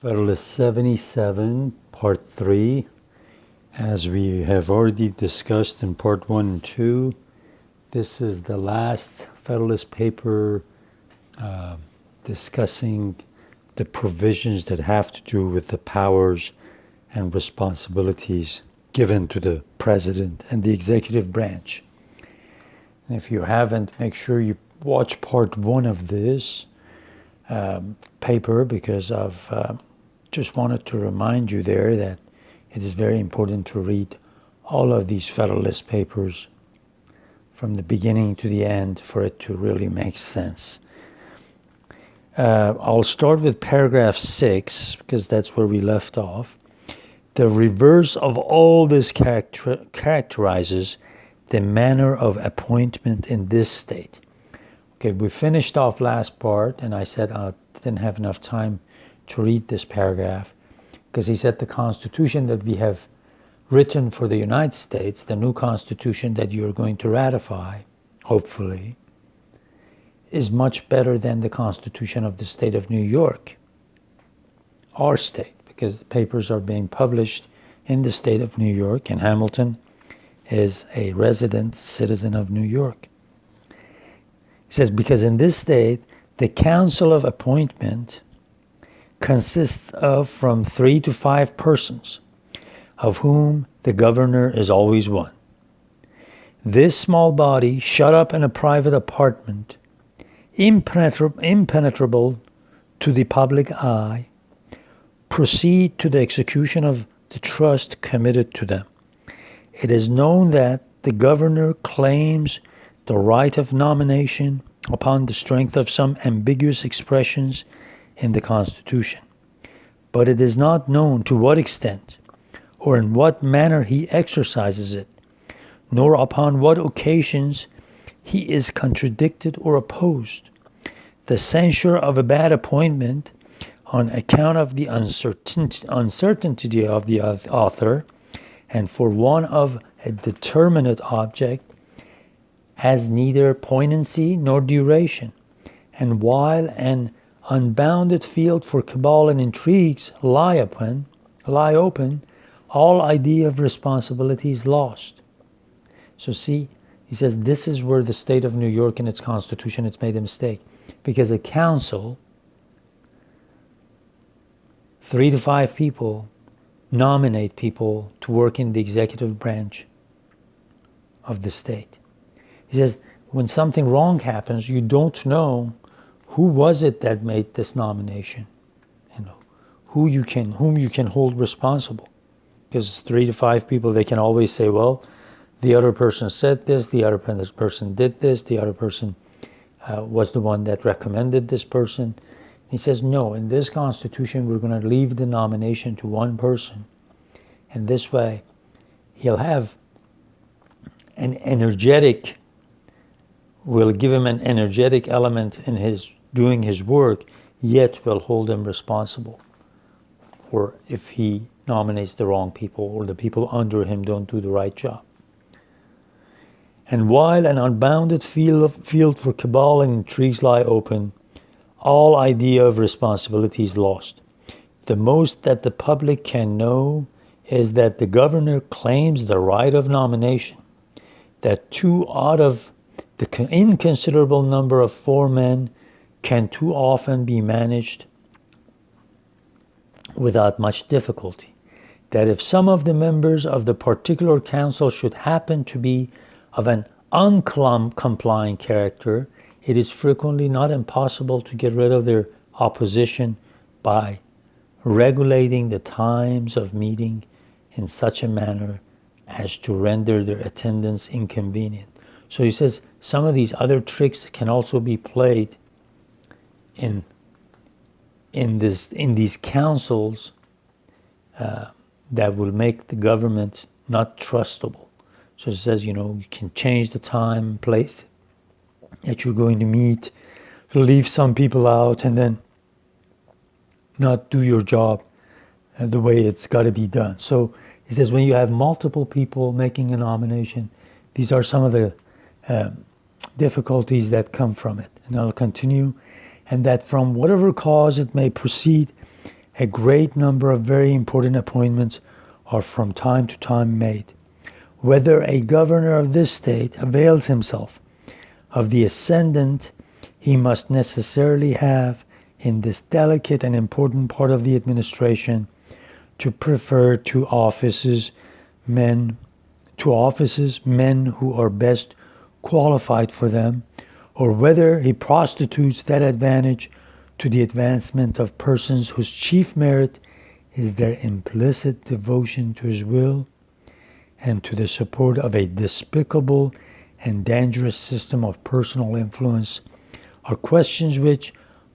Federalist 77, Part 3. As we have already discussed in Part 1 and 2, this is the last Federalist paper discussing the provisions that have to do with the powers and responsibilities given to the President and the executive branch. And if you haven't, make sure you watch Part 1 of this paper, because I've just wanted to remind you there that it is very important to read all of these Federalist Papers from the beginning to the end for it to really make sense. I'll start with paragraph 6, because that's where we left off. The reverse of all this characterizes the manner of appointment in this state. Okay, we finished off last part, and I said I didn't have enough time to read this paragraph, because he said the Constitution that we have written for the United States, the new Constitution that you're going to ratify, hopefully, is much better than the Constitution of the state of New York, our state, because the papers are being published in the state of New York, and Hamilton is a resident citizen of New York. He says, because in this state, the Council of Appointment consists of from 3 to 5 persons, of whom the governor is always one. This small body, shut up in a private apartment, impenetrable to the public eye, proceed to the execution of the trust committed to them. It is known that the governor claims the right of nomination upon the strength of some ambiguous expressions in the Constitution, but it is not known to what extent or in what manner he exercises it, nor upon what occasions he is contradicted or opposed. The censure of a bad appointment on account of the uncertainty of the author and for one of a determinate object has neither poignancy nor duration, and while an unbounded field for cabal and intrigues lie open, all idea of responsibility is lost. So see, he says this is where the state of New York in its Constitution it's made a mistake, because a council, 3 to 5 people, nominate people to work in the executive branch of the state. He says when something wrong happens, you don't know who was it that made this nomination, whom you can hold responsible. Because 3 to 5 people, they can always say, well, the other person said this, the other person did this, the other person was the one that recommended this person. He says, no, in this Constitution, we're going to leave the nomination to one person. And this way, he'll have we'll give him an energetic element in his doing his work, yet will hold him responsible for if he nominates the wrong people or the people under him don't do the right job. And while an unbounded field for cabal and intrigues lie open, all idea of responsibility is lost. The most that the public can know is that the governor claims the right of nomination, that 2 out of the inconsiderable number of 4 men can too often be managed without much difficulty, that if some of the members of the particular council should happen to be of an uncomplying character, it is frequently not impossible to get rid of their opposition by regulating the times of meeting in such a manner as to render their attendance inconvenient. So he says some of these other tricks can also be played in these councils that will make the government not trustable. So it says, you can change the time and place that you're going to meet, leave some people out, and then not do your job the way it's got to be done. So he says when you have multiple people making a nomination, these are some of the difficulties that come from it. And I'll continue. And that from whatever cause it may proceed, a great number of very important appointments are from time to time made. Whether a governor of this state avails himself of the ascendant he must necessarily have in this delicate and important part of the administration to prefer to offices men who are best qualified for them, or whether he prostitutes that advantage to the advancement of persons whose chief merit is their implicit devotion to his will and to the support of a despicable and dangerous system of personal influence, are questions which,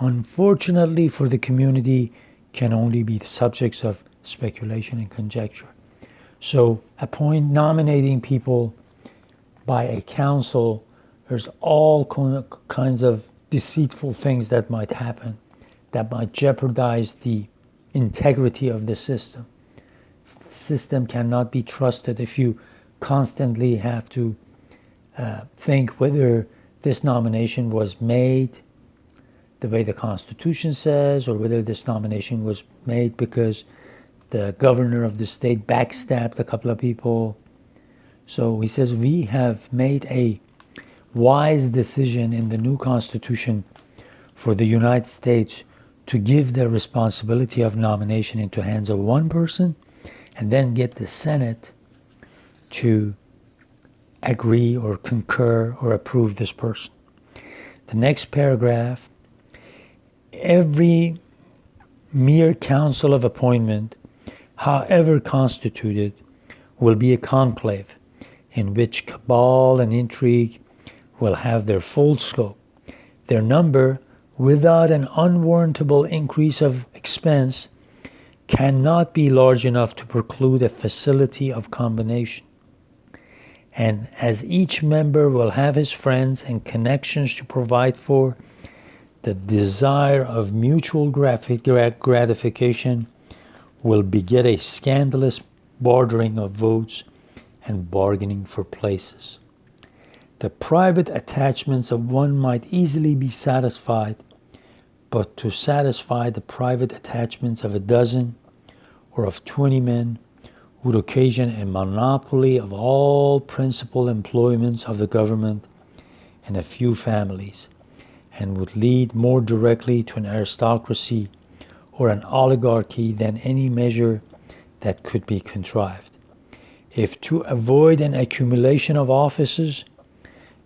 unfortunately for the community, can only be the subjects of speculation and conjecture. So, nominating people by a council, there's all kinds of deceitful things that might happen that might jeopardize the integrity of the system. The system cannot be trusted if you constantly have to think whether this nomination was made the way the Constitution says, or whether this nomination was made because the governor of the state backstabbed a couple of people. So he says we have made a wise decision in the new Constitution for the United States to give the responsibility of nomination into hands of one person and then get the Senate to agree or concur or approve this person. The next paragraph, every mere council of appointment, however constituted, will be a conclave in which cabal and intrigue will have their full scope. Their number, without an unwarrantable increase of expense, cannot be large enough to preclude a facility of combination. And as each member will have his friends and connections to provide for, the desire of mutual gratification will beget a scandalous bartering of votes and bargaining for places. The private attachments of one might easily be satisfied, but to satisfy the private attachments of a dozen or of 20 men would occasion a monopoly of all principal employments of the government in a few families, and would lead more directly to an aristocracy or an oligarchy than any measure that could be contrived. If to avoid an accumulation of offices,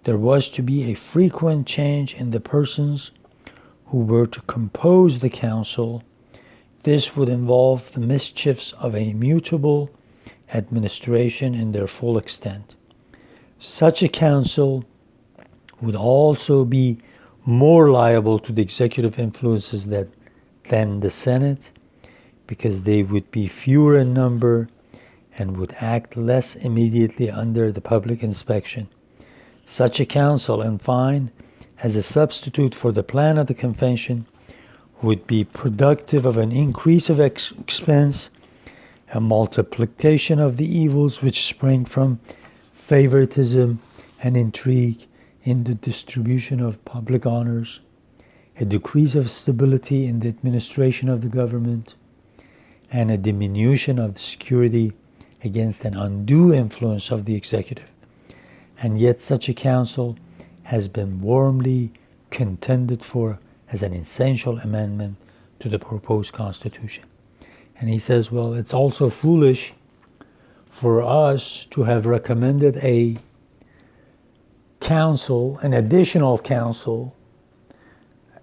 there was to be a frequent change in the persons who were to compose the council, this would involve the mischiefs of a mutable administration in their full extent. Such a council would also be more liable to the executive influences than the Senate, because they would be fewer in number and would act less immediately under the public inspection. Such a council, in fine, as a substitute for the plan of the convention, would be productive of an increase of expense, a multiplication of the evils which spring from favoritism and intrigue in the distribution of public honors, a decrease of stability in the administration of the government, and a diminution of the security against an undue influence of the executive. And yet such a council has been warmly contended for as an essential amendment to the proposed Constitution. And he says, well, it's also foolish for us to have recommended a council, an additional council,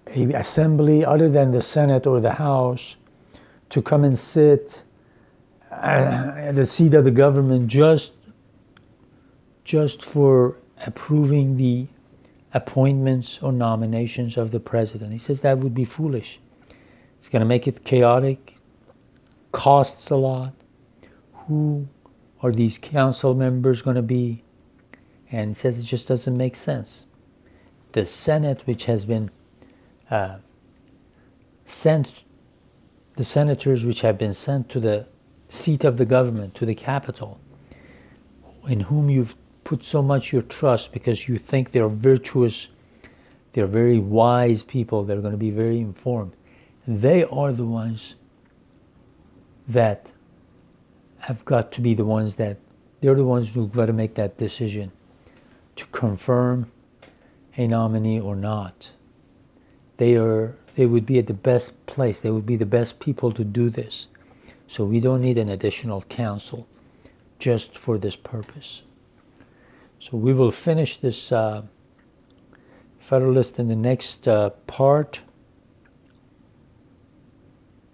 an assembly other than the Senate or the House, to come and sit at the seat of the government just for approving the appointments or nominations of the president. He says that would be foolish. It's going to make it chaotic, costs a lot. Who are these council members going to be? And he says it just doesn't make sense. The Senate, which has been the senators which have been sent to the seat of the government, to the capital, in whom you've put so much your trust because you think they're virtuous, they're very wise people, they're going to be very informed. They are the ones that have got to be the ones that, they're the ones who've got to make that decision to confirm a nominee or not. They would be at the best place. They would be the best people to do this. So we don't need an additional counsel just for this purpose. So we will finish this Federalist in the next part.